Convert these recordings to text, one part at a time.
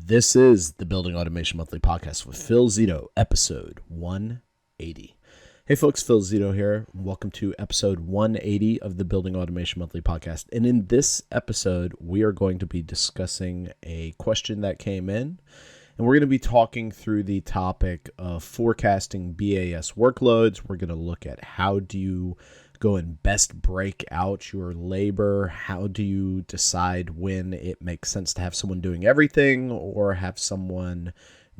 This is the Building Automation Monthly Podcast with Phil Zito, episode 180. Hey folks, Phil Zito here. Welcome to episode 180 of the Building Automation Monthly Podcast. And in this episode, we are going to be discussing a question that came in. And we're going to be talking through the topic of forecasting BAS workloads. We're going to look at how do you go and best break out your labor? How do you decide when it makes sense to have someone doing everything or have someone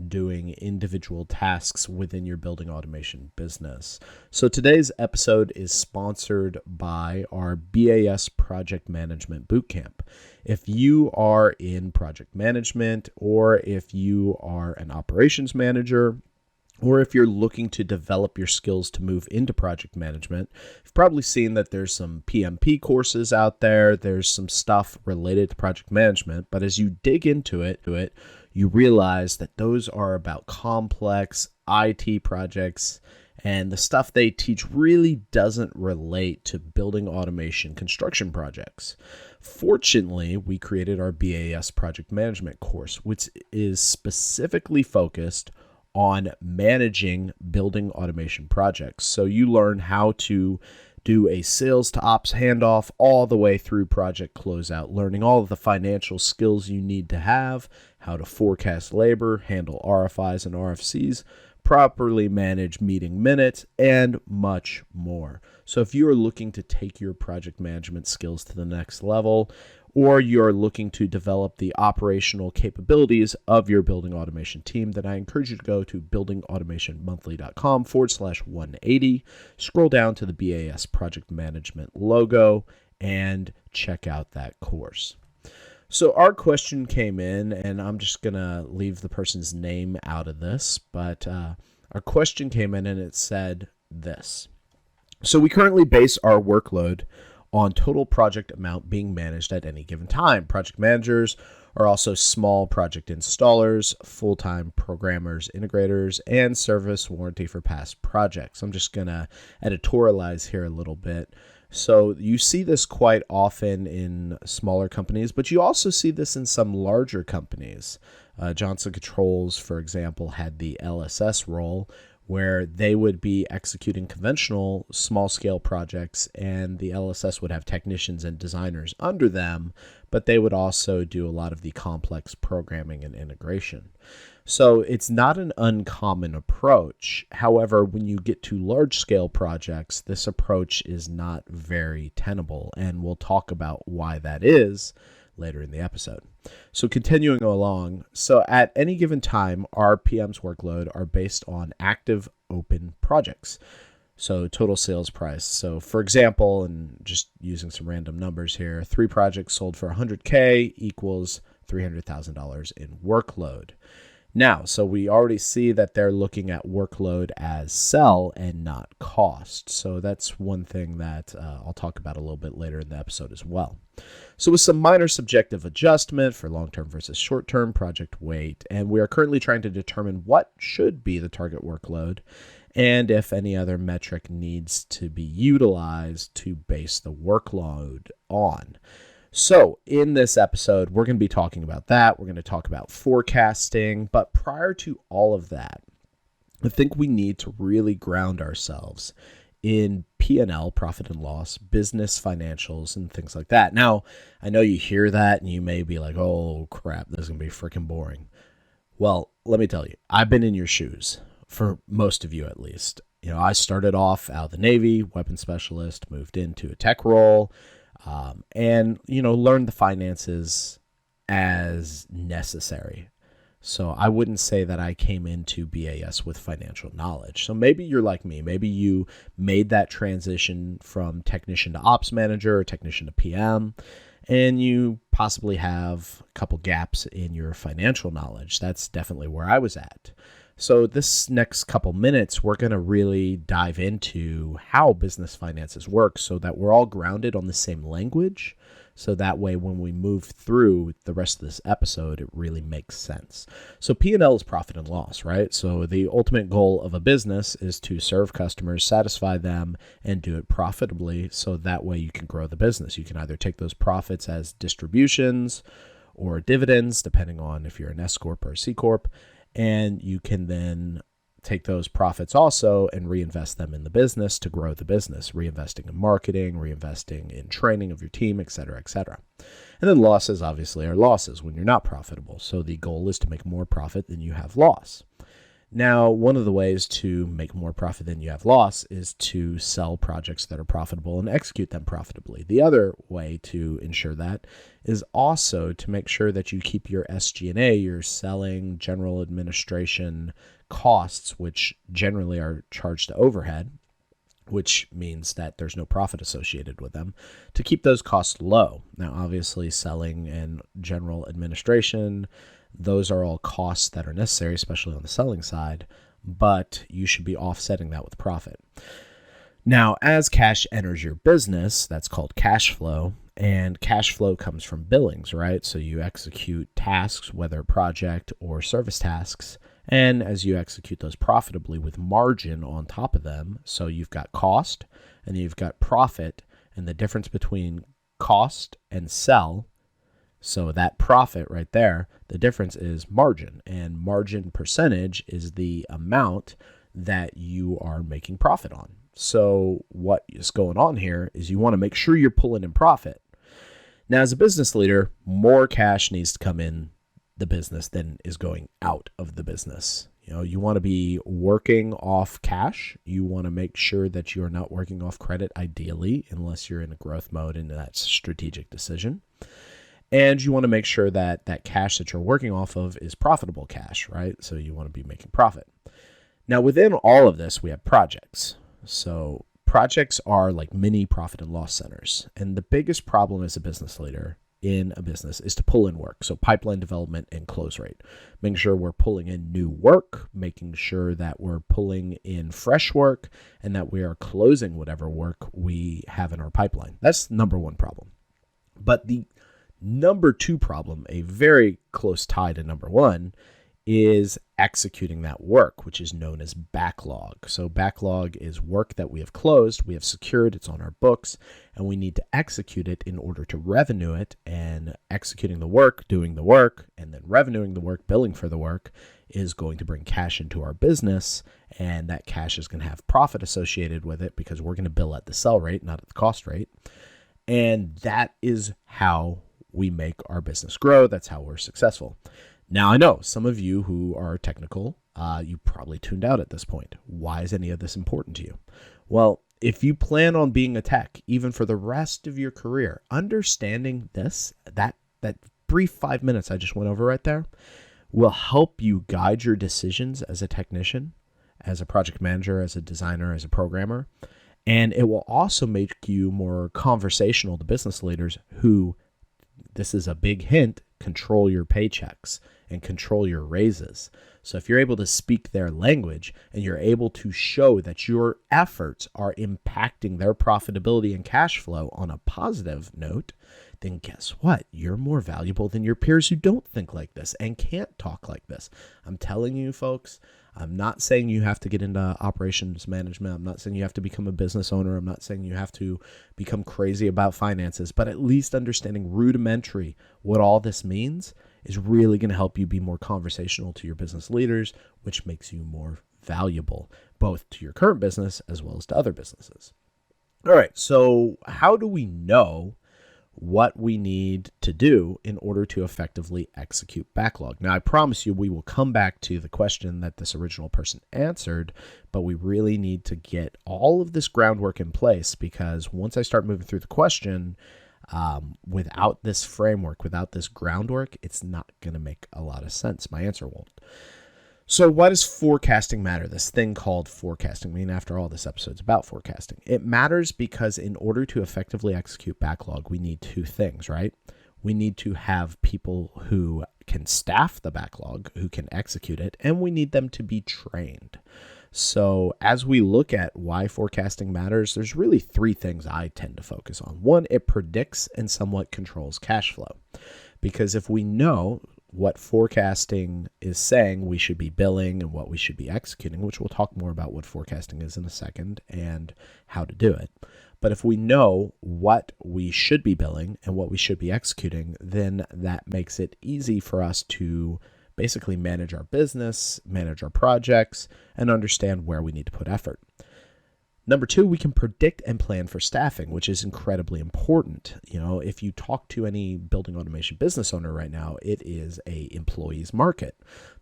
doing individual tasks within your building automation business? So today's episode is sponsored by our BAS Project Management Bootcamp. If you are in project management, or if you are an operations manager, or if you're looking to develop your skills to move into project management, you've probably seen that there's some PMP courses out there. There's some stuff related to project management, but as you dig into it, you realize that those are about complex IT projects, and the stuff they teach really doesn't relate to building automation construction projects. Fortunately, we created our BAS Project Management course, which is specifically focused on managing building automation projects. So you learn how to do a sales to ops handoff all the way through project closeout, learning all of the financial skills you need to have, how to forecast labor, handle RFIs and RFCs, properly manage meeting minutes, and much more. So if you are looking to take your project management skills to the next level, or you're looking to develop the operational capabilities of your building automation team, then I encourage you to go to buildingautomationmonthly.com/180, scroll down to the BAS Project Management logo, and check out that course. So our question came in, and I'm just going to leave the person's name out of this, but our question came in and it said this. So we currently base our workload on total project amount being managed at any given time. Project managers are also small project installers, full-time programmers, integrators, and service warranty for past projects. I'm just going to editorialize here a little bit. So you see this quite often in smaller companies, but you also see this in some larger companies. Johnson Controls, for example, had the LSS role, where they would be executing conventional small-scale projects, and the LSS would have technicians and designers under them, but they would also do a lot of the complex programming and integration. So it's not an uncommon approach. However, when you get to large-scale projects, this approach is not very tenable, and we'll talk about why that is later in the episode. So continuing along, so at any given time, our PM's workload are based on active open projects. So total sales price. So for example, and just using some random numbers here, 3 projects sold for $100K equals $300,000 in workload. Now, so we already see that they're looking at workload as sell and not cost. So that's one thing that I'll talk about a little bit later in the episode as well. So with some minor subjective adjustment for long-term versus short-term project weight, and we are currently trying to determine what should be the target workload and if any other metric needs to be utilized to base the workload on. So in this episode, we're going to be talking about that. We're going to talk about forecasting. But prior to all of that, I think we need to really ground ourselves in P&L, profit and loss, business financials, and things like that. Now, I know you hear that and you may be like, oh, crap, this is going to be freaking boring. Well, let me tell you, I've been in your shoes, for most of you at least. You know, I started off out of the Navy, weapons specialist, moved into a tech role, and, learn the finances as necessary. So I wouldn't say that I came into BAS with financial knowledge. So maybe you're like me. Maybe you made that transition from technician to ops manager or technician to PM, and you possibly have a couple gaps in your financial knowledge. That's definitely where I was at. So this next couple minutes, we're going to really dive into how business finances work so that we're all grounded on the same language. So that way, when we move through the rest of this episode, it really makes sense. So P&L is profit and loss, right? So the ultimate goal of a business is to serve customers, satisfy them, and do it profitably. So that way you can grow the business. You can either take those profits as distributions, or dividends, depending on if you're an S Corp or a C Corp. And you can then take those profits also and reinvest them in the business to grow the business, reinvesting in marketing, reinvesting in training of your team, et cetera, et cetera. And then losses obviously are losses when you're not profitable. So the goal is to make more profit than you have loss. Now, one of the ways to make more profit than you have loss is to sell projects that are profitable and execute them profitably. The other way to ensure that is also to make sure that you keep your SG&A, your selling, general administration costs, which generally are charged to overhead, which means that there's no profit associated with them, to keep those costs low. Now, obviously, selling and general administration, those are all costs that are necessary, especially on the selling side, but you should be offsetting that with profit. Now, as cash enters your business, that's called cash flow, and cash flow comes from billings, right? So you execute tasks, whether project or service tasks, and as you execute those profitably with margin on top of them, so you've got cost and you've got profit, and the difference between cost and sell, so that profit right there, the difference is margin, and margin percentage is the amount that you are making profit on. So what is going on here is you want to make sure you're pulling in profit. Now, as a business leader, more cash needs to come in the business than is going out of the business. You want to be working off cash. You want to make sure that you're not working off credit, ideally, unless you're in a growth mode and that's a strategic decision. And you want to make sure that that cash that you're working off of is profitable cash, right? So you want to be making profit. Now, within all of this, we have projects. So projects are like mini profit and loss centers. And the biggest problem as a business leader in a business is to pull in work. So pipeline development and close rate, making sure we're pulling in new work, making sure that we're pulling in fresh work, and that we are closing whatever work we have in our pipeline. That's the number one problem. But the number two problem, a very close tie to number one, is executing that work, which is known as backlog. So backlog is work that we have closed, we have secured, it's on our books, and we need to execute it in order to revenue it. And executing the work, doing the work, and then revenuing the work, billing for the work, is going to bring cash into our business, and that cash is going to have profit associated with it because we're going to bill at the sell rate, not at the cost rate. And that is how we make our business grow. That's how we're successful. Now, I know some of you who are technical, you probably tuned out at this point. Why is any of this important to you? Well, if you plan on being a tech, even for the rest of your career, understanding this, that brief 5 minutes I just went over right there, will help you guide your decisions as a technician, as a project manager, as a designer, as a programmer. And it will also make you more conversational to business leaders who, this is a big hint, control your paychecks and control your raises. So if you're able to speak their language and you're able to show that your efforts are impacting their profitability and cash flow on a positive note, then guess what? You're more valuable than your peers who don't think like this and can't talk like this. I'm telling you, folks, I'm not saying you have to get into operations management. I'm not saying you have to become a business owner. I'm not saying you have to become crazy about finances, but at least understanding rudimentary what all this means is really going to help you be more conversational to your business leaders, which makes you more valuable, both to your current business as well as to other businesses. All right, so how do we know what we need to do in order to effectively execute backlog? Now, I promise you we will come back to the question that this original person answered, but we really need to get all of this groundwork in place, because once I start moving through the question, without this framework, without this groundwork, it's not going to make a lot of sense. My answer won't. So why does forecasting matter? This thing called forecasting. I mean, after all, this episode's about forecasting. It matters because in order to effectively execute backlog, we need two things, right? We need to have people who can staff the backlog, who can execute it, and we need them to be trained. So as we look at why forecasting matters, there's really three things I tend to focus on. One, it predicts and somewhat controls cash flow. Because if we know what forecasting is saying we should be billing and what we should be executing, which we'll talk more about what forecasting is in a second and how to do it. But if we know what we should be billing and what we should be executing, then that makes it easy for us to basically manage our business, manage our projects, and understand where we need to put effort. Number two, we can predict and plan for staffing, which is incredibly important. If you talk to any building automation business owner right now, it is a employees market,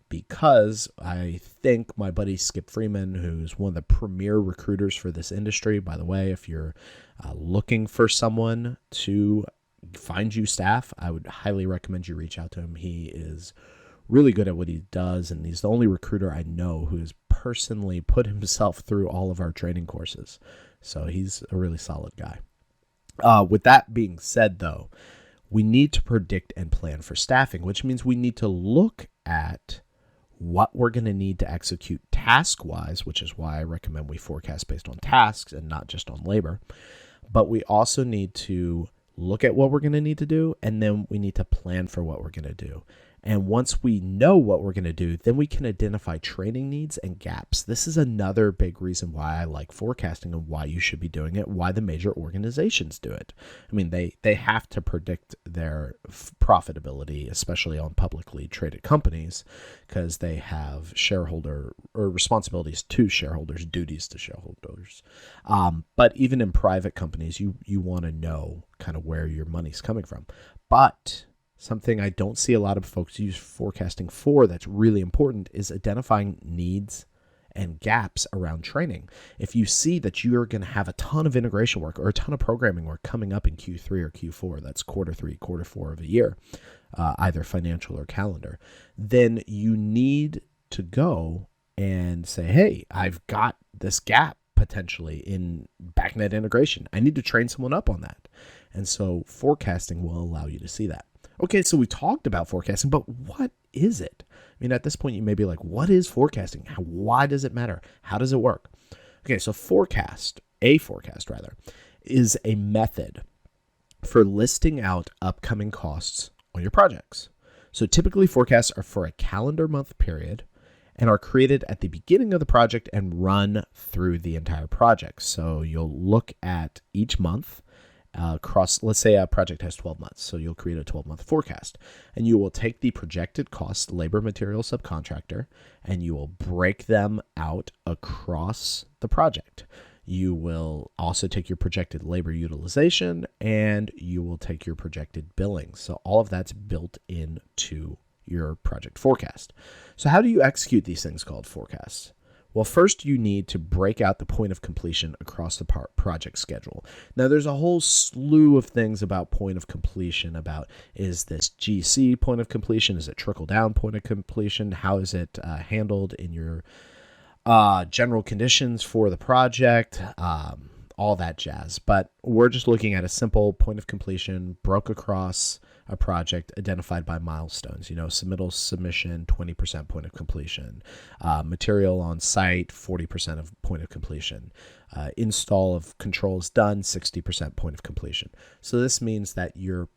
because I think my buddy Skip Freeman, who's one of the premier recruiters for this industry, by the way, if you're looking for someone to find you staff, I would highly recommend you reach out to him. He is really good at what he does, and he's the only recruiter I know who has personally put himself through all of our training courses. So he's a really solid guy. With that being said, though, we need to predict and plan for staffing, which means we need to look at what we're going to need to execute task-wise, which is why I recommend we forecast based on tasks and not just on labor. But we also need to look at what we're going to need to do, and then we need to plan for what we're going to do. And once we know what we're going to do, then we can identify training needs and gaps. This is another big reason why I like forecasting and why you should be doing it, why the major organizations do it. I mean, they have to predict their profitability, especially on publicly traded companies, because they have shareholder or responsibilities to shareholders, duties to shareholders. But even in private companies, you want to know kind of where your money's coming from. But something I don't see a lot of folks use forecasting for that's really important is identifying needs and gaps around training. If you see that you're going to have a ton of integration work or a ton of programming work coming up in Q3 or Q4, that's quarter 3, quarter 4 of a year, either financial or calendar, then you need to go and say, hey, I've got this gap potentially in BACnet integration. I need to train someone up on that. And so forecasting will allow you to see that. Okay, so we talked about forecasting, but what is it? I mean, at this point, you may be like, what is forecasting? Why does it matter? How does it work? Okay, so forecast, is a method for listing out upcoming costs on your projects. So typically forecasts are for a calendar month period and are created at the beginning of the project and run through the entire project. So you'll look at each month across, let's say a project has 12 months. So you'll create a 12-month forecast, and you will take the projected costs, labor, material, subcontractor, and you will break them out across the project. You will also take your projected labor utilization, and you will take your projected billing. So all of that's built into your project forecast. So how do you execute these things called forecasts? Well, first you need to break out the point of completion across the project schedule. Now, there's a whole slew of things about point of completion, about is this GC point of completion? Is it trickle down point of completion? How is it handled in your general conditions for the project? All that jazz. But we're just looking at a simple point of completion broke across a project identified by milestones, submittal submission, 20% point of completion, material on site, 40% of point of completion, install of controls done, 60% point of completion. So this means that you're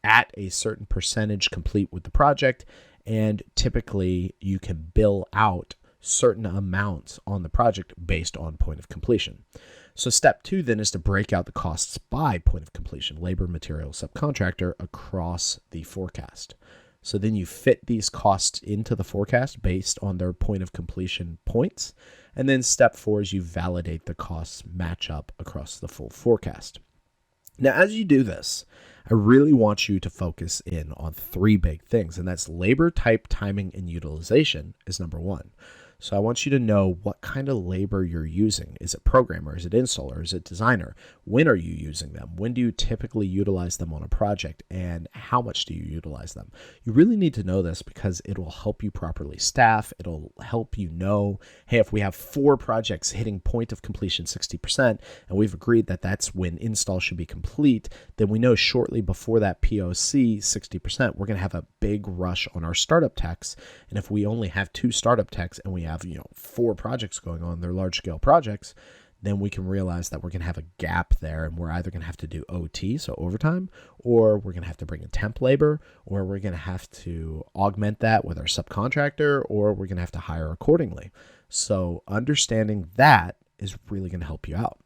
at a certain percentage complete with the project, and typically you can bill out certain amounts on the project based on point of completion. So step 2 then is to break out the costs by point of completion, labor, material, subcontractor, across the forecast. So then you fit these costs into the forecast based on their point of completion points. And then step 4 is you validate the costs match up across the full forecast. Now, as you do this, I really want you to focus in on 3 big things, and that's labor, type, timing, and utilization is number 1. So I want you to know what kind of labor you're using. Is it programmer? Is it installer? Is it designer? When are you using them? When do you typically utilize them on a project? And how much do you utilize them? You really need to know this because it will help you properly staff. It'll help you know, hey, if we have 4 projects hitting point of completion 60%, and we've agreed that that's when install should be complete, then we know shortly before that POC 60%, we're going to have a big rush on our startup techs. And if we only have 2 startup techs and we have 4 projects going on, they're large scale projects, then we can realize that we're going to have a gap there, and we're either going to have to do OT, so overtime, or we're going to have to bring in temp labor, or we're going to have to augment that with our subcontractor, or we're going to have to hire accordingly. So understanding that is really going to help you out.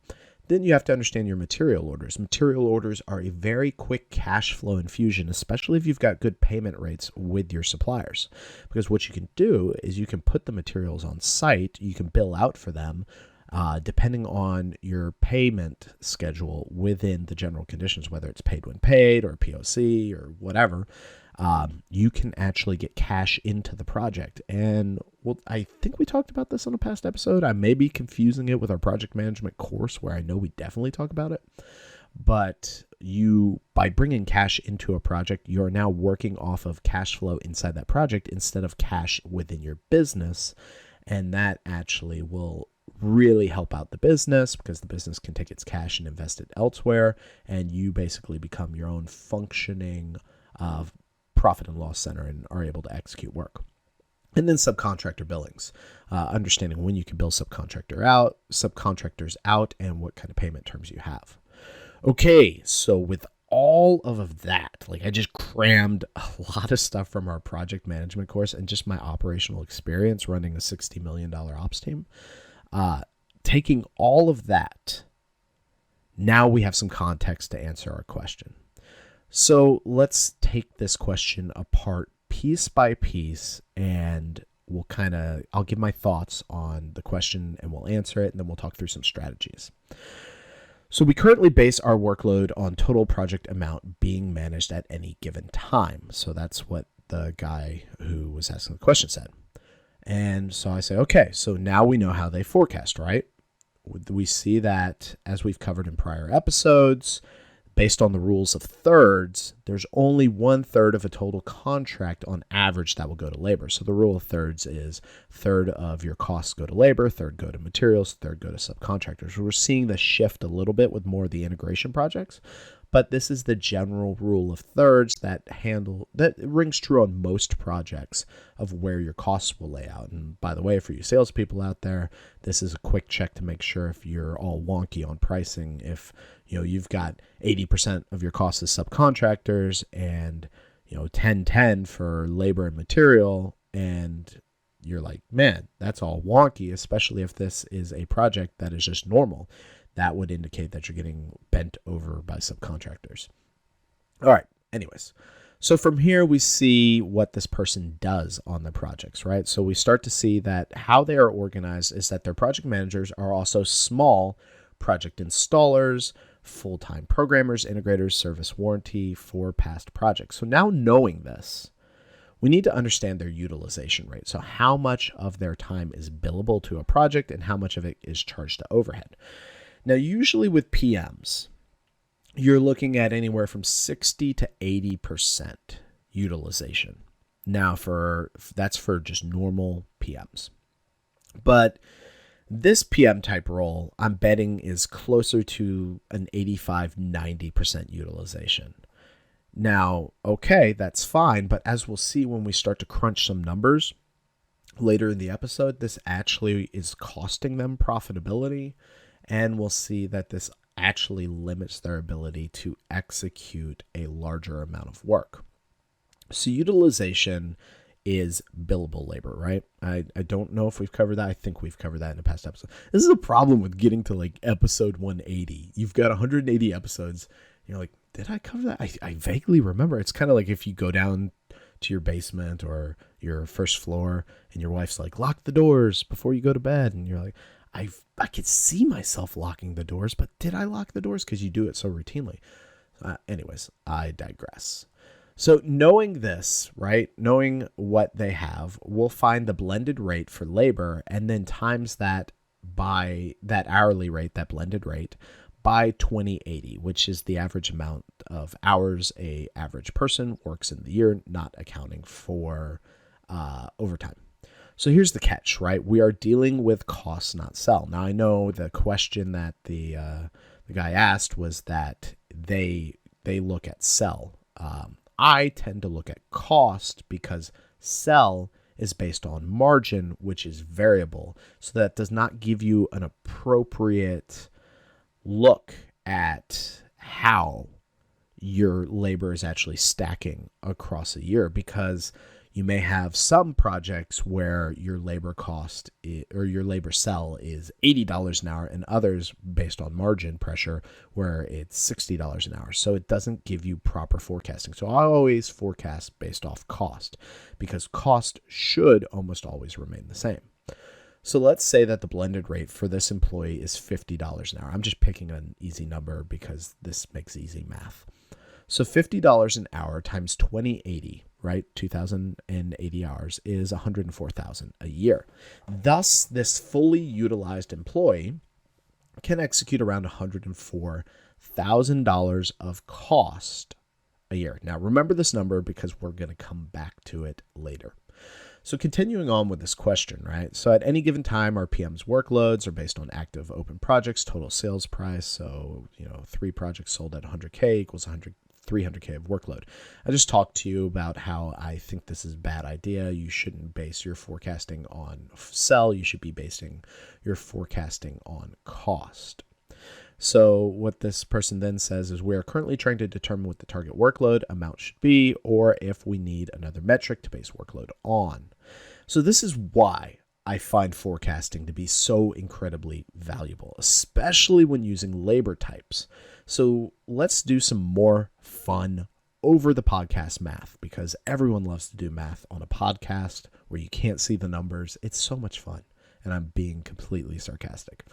Then you have to understand your material orders. Material orders are a very quick cash flow infusion, especially if you've got good payment rates with your suppliers. Because what you can do is you can put the materials on site, you can bill out for them, depending on your payment schedule within the general conditions, whether it's paid when paid or POC or whatever. You can actually get cash into the project. And I think we talked about this on a past episode. I may be confusing it with our project management course, where I know we definitely talk about it. But by bringing cash into a project, you're now working off of cash flow inside that project instead of cash within your business. And that actually will really help out the business, because the business can take its cash and invest it elsewhere. And you basically become your own functioning profit and loss center and are able to execute work. And then subcontractor billings, understanding when you can bill subcontractors out, and what kind of payment terms you have. Okay, so with all of that, I just crammed a lot of stuff from our project management course and just my operational experience running a $60 million ops team. Taking all of that, now we have some context to answer our question. So let's take this question apart piece by piece, and I'll give my thoughts on the question and we'll answer it, and then we'll talk through some strategies. So we currently base our workload on total project amount being managed at any given time. So that's what the guy who was asking the question said. And so I say, okay, so now we know how they forecast, right? We see that, as we've covered in prior episodes, based on the rules of thirds, there's only 1/3 of a total contract on average that will go to labor. So the rule of thirds is 1/3 of your costs go to labor, 1/3 go to materials, 1/3 go to subcontractors. We're seeing the shift a little bit with more of the integration projects, but this is the general rule of thirds that rings true on most projects of where your costs will lay out. And by the way, for you salespeople out there, this is a quick check to make sure if you're all wonky on pricing. If you've got 80% of your costs as subcontractors and 10-10 for labor and material, and you're like, man, that's all wonky, especially if this is a project that is just normal. That would indicate that you're getting bent over by subcontractors. All right. Anyways, so from here, we see what this person does on the projects, right? So we start to see that how they are organized is that their project managers are also small project installers, full-time programmers, integrators, service warranty for past projects. So now knowing this, we need to understand their utilization rate. So how much of their time is billable to a project and how much of it is charged to overhead. Now, usually with PMs, you're looking at anywhere from 60 to 80% utilization. Now, that's for just normal PMs. But this PM type role, I'm betting, is closer to an 85-90% utilization. Now, okay, that's fine, but as we'll see when we start to crunch some numbers later in the episode, this actually is costing them profitability. And we'll see that this actually limits their ability to execute a larger amount of work. So utilization is billable labor, right? I don't know if we've covered that. I think we've covered that in a past episode. This is a problem with getting to episode 180. You've got 180 episodes. You're like, did I cover that? I vaguely remember. It's kind of like if you go down to your basement or your first floor and your wife's like, lock the doors before you go to bed. And you're like, I could see myself locking the doors, but did I lock the doors? Because you do it so routinely. Anyways, I digress. So knowing this, right, knowing what they have, we'll find the blended rate for labor and then times that by that hourly rate, that blended rate, by 2080, which is the average amount of hours a average person works in the year, not accounting for overtime. So here's the catch, right? We are dealing with cost, not sell. Now, I know the question that the guy asked was that they look at sell. I tend to look at cost because sell is based on margin, which is variable. So that does not give you an appropriate look at how your labor is actually stacking across a year, because you may have some projects where your labor cost or your labor sell is $80 an hour, and others based on margin pressure where it's $60 an hour. So it doesn't give you proper forecasting. So I always forecast based off cost, because cost should almost always remain the same. So let's say that the blended rate for this employee is $50 an hour. I'm just picking an easy number because this makes easy math. So $50 an hour times 2080, right? 2,080 hours is 104,000 a year. Thus, this fully utilized employee can execute around $104,000 of cost a year. Now, remember this number because we're going to come back to it later. So continuing on with this question, right? So at any given time, our PM's workloads are based on active open projects, total sales price. So, 3 projects sold at 100K equals 300K of workload. I just talked to you about how I think this is a bad idea. You shouldn't base your forecasting on sell. You should be basing your forecasting on cost. So what this person then says is, we are currently trying to determine what the target workload amount should be, or if we need another metric to base workload on. So this is why I find forecasting to be so incredibly valuable, especially when using labor types. So let's do some more fun over the podcast math, because everyone loves to do math on a podcast where you can't see the numbers. It's so much fun. And I'm being completely sarcastic.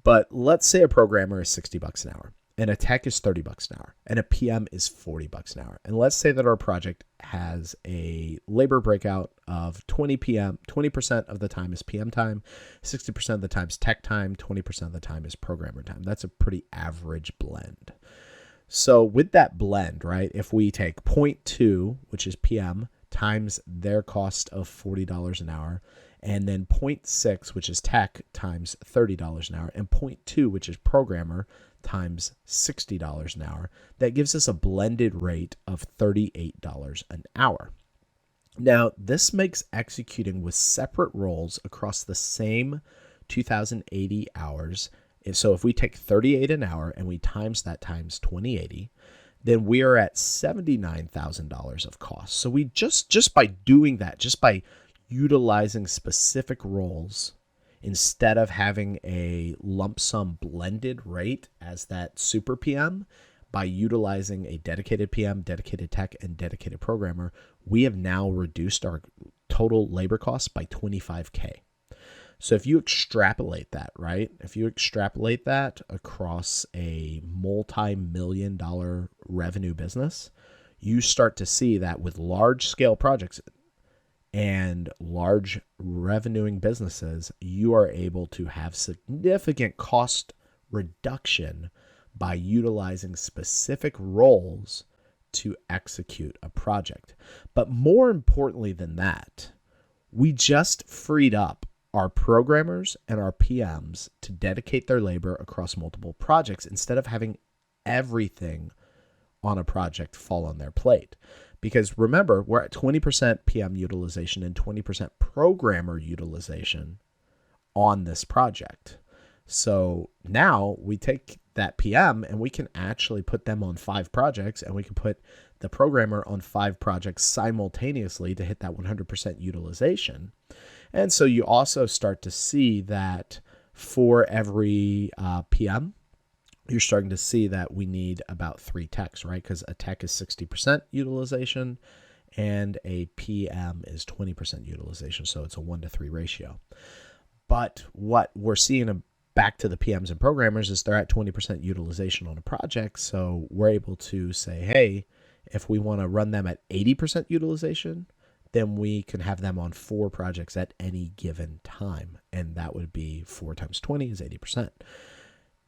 But let's say a programmer is $60 an hour, and a tech is $30 an hour, and a PM is $40 an hour. And let's say that our project has a labor breakout of 20% of the time is PM time, 60% of the time is tech time, 20% of the time is programmer time. That's a pretty average blend. So with that blend, right, if we take 0.2, which is PM, times their cost of $40 an hour, and then 0.6, which is tech, times $30 an hour, and 0.2, which is programmer, times $60 an hour, that gives us a blended rate of $38 an hour. Now, this makes executing with separate roles across the same 2,080 hours. So if we take 38 an hour and we times that times 2080, then we are at $79,000 of cost. So we just by doing that, just by utilizing specific roles instead of having a lump sum blended rate as that super PM, by utilizing a dedicated PM, dedicated tech, and dedicated programmer, we have now reduced our total labor costs by $25K. So if you extrapolate that, right? If you extrapolate that across a multi-million-dollar revenue business, you start to see that with large-scale projects and large revenuing businesses, you are able to have significant cost reduction by utilizing specific roles to execute a project. But more importantly than that, we just freed up our programmers and our PMs to dedicate their labor across multiple projects instead of having everything on a project fall on their plate. Because remember, we're at 20% PM utilization and 20% programmer utilization on this project. So now we take that PM and we can actually put them on 5 projects, and we can put the programmer on 5 projects simultaneously to hit that 100% utilization. And so you also start to see that for every PM, you're starting to see that we need about 3 techs, right? Because a tech is 60% utilization and a PM is 20% utilization. So it's a 1-to-3 ratio. But what we're seeing back to the PMs and programmers is they're at 20% utilization on a project. So we're able to say, hey, if we want to run them at 80% utilization, then we can have them on 4 projects at any given time. And that would be 4 times 20 is 80%.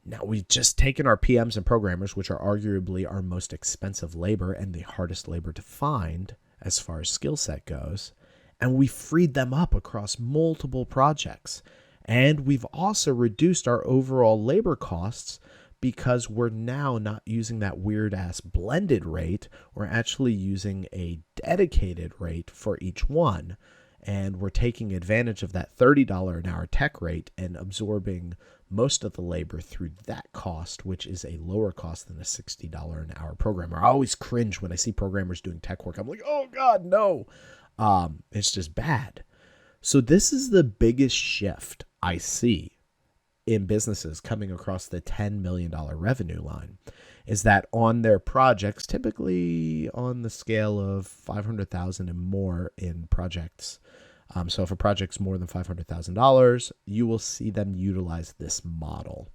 Now, we've just taken our PMs and programmers, which are arguably our most expensive labor and the hardest labor to find as far as skill set goes, and we freed them up across multiple projects. And we've also reduced our overall labor costs because we're now not using that weird-ass blended rate. We're actually using a dedicated rate for each one. and we're taking advantage of that $30 an hour tech rate and absorbing most of the labor through that cost, which is a lower cost than a $60 an hour programmer. I always cringe when I see programmers doing tech work. I'm like, oh God, no. It's just bad. So this is the biggest shift I see in businesses coming across the $10 million revenue line, is that on their projects, typically on the scale of 500,000 and more in projects. So if a project's more than $500,000, you will see them utilize this model.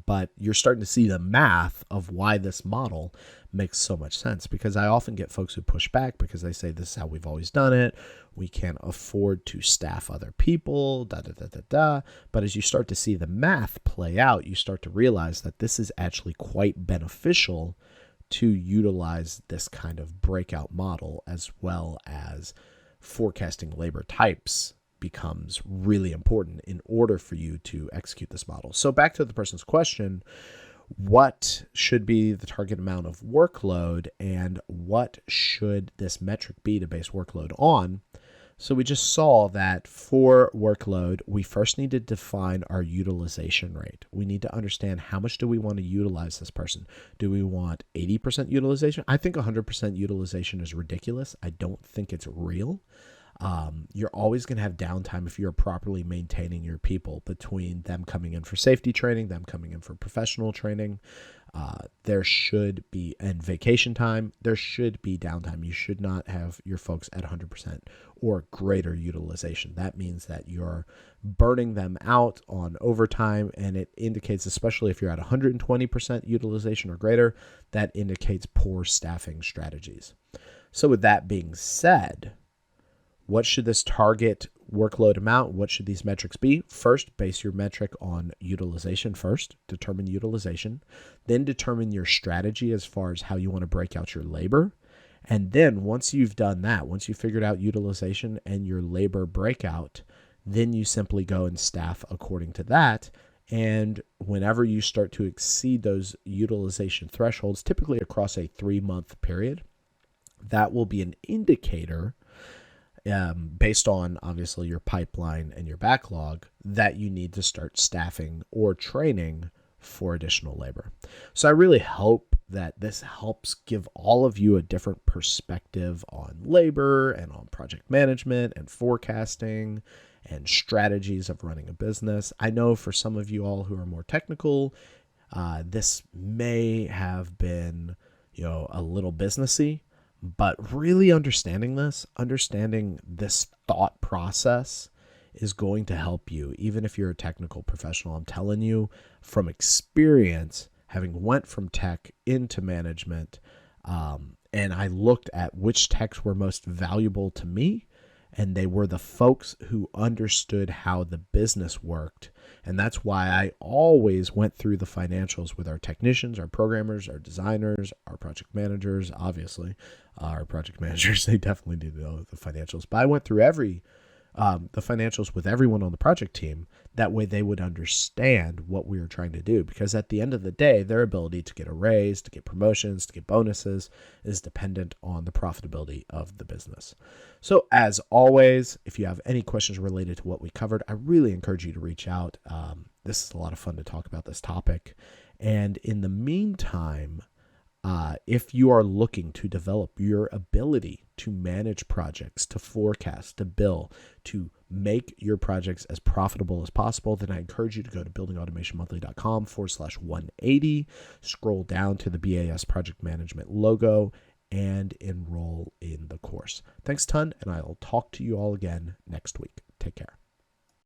But you're starting to see the math of why this model makes so much sense, because I often get folks who push back because they say this is how we've always done it. We can't afford to staff other people, But as you start to see the math play out, you start to realize that this is actually quite beneficial to utilize this kind of breakout model, as well as forecasting labor types becomes really important in order for you to execute this model. So back to the person's question, what should be the target amount of workload and what should this metric be to base workload on? So we just saw that for workload, we first need to define our utilization rate. We need to understand how much do we want to utilize this person. Do we want 80% utilization? I think 100% utilization is ridiculous. I don't think it's real. You're always going to have downtime if you're properly maintaining your people, between them coming in for safety training, them coming in for professional training. There should be, and vacation time, there should be downtime. You should not have your folks at 100% or greater utilization. That means that you're burning them out on overtime, and it indicates, especially if you're at 120% utilization or greater, that indicates poor staffing strategies. So with that being said, what should this target workload amount? What should these metrics be? First, base your metric on utilization first. Determine utilization. Then determine your strategy as far as how you want to break out your labor. And then once you've done that, once you've figured out utilization and your labor breakout, then you simply go and staff according to that. And whenever you start to exceed those utilization thresholds, typically across a 3-month period, that will be an indicator, based on obviously your pipeline and your backlog, that you need to start staffing or training for additional labor. So I really hope that this helps give all of you a different perspective on labor and on project management and forecasting and strategies of running a business. I know for some of you all who are more technical, this may have been, a little businessy. But really understanding this thought process is going to help you, even if you're a technical professional. I'm telling you from experience, having went from tech into management, and I looked at which techs were most valuable to me, and they were the folks who understood how the business worked. And that's why I always went through the financials with our technicians, our programmers, our designers, our project managers. Obviously, our project managers, they definitely do the financials. But I went through the financials with everyone on the project team. That way they would understand what we were trying to do, because at the end of the day, their ability to get a raise, to get promotions, to get bonuses is dependent on the profitability of the business. So as always, if you have any questions related to what we covered, I really encourage you to reach out. This is a lot of fun to talk about this topic. And in the meantime, if you are looking to develop your ability to manage projects, to forecast, to bill, to make your projects as profitable as possible, then I encourage you to go to buildingautomationmonthly.com/180, scroll down to the BAS Project Management logo, and enroll in the course. Thanks a ton, and I'll talk to you all again next week. Take care.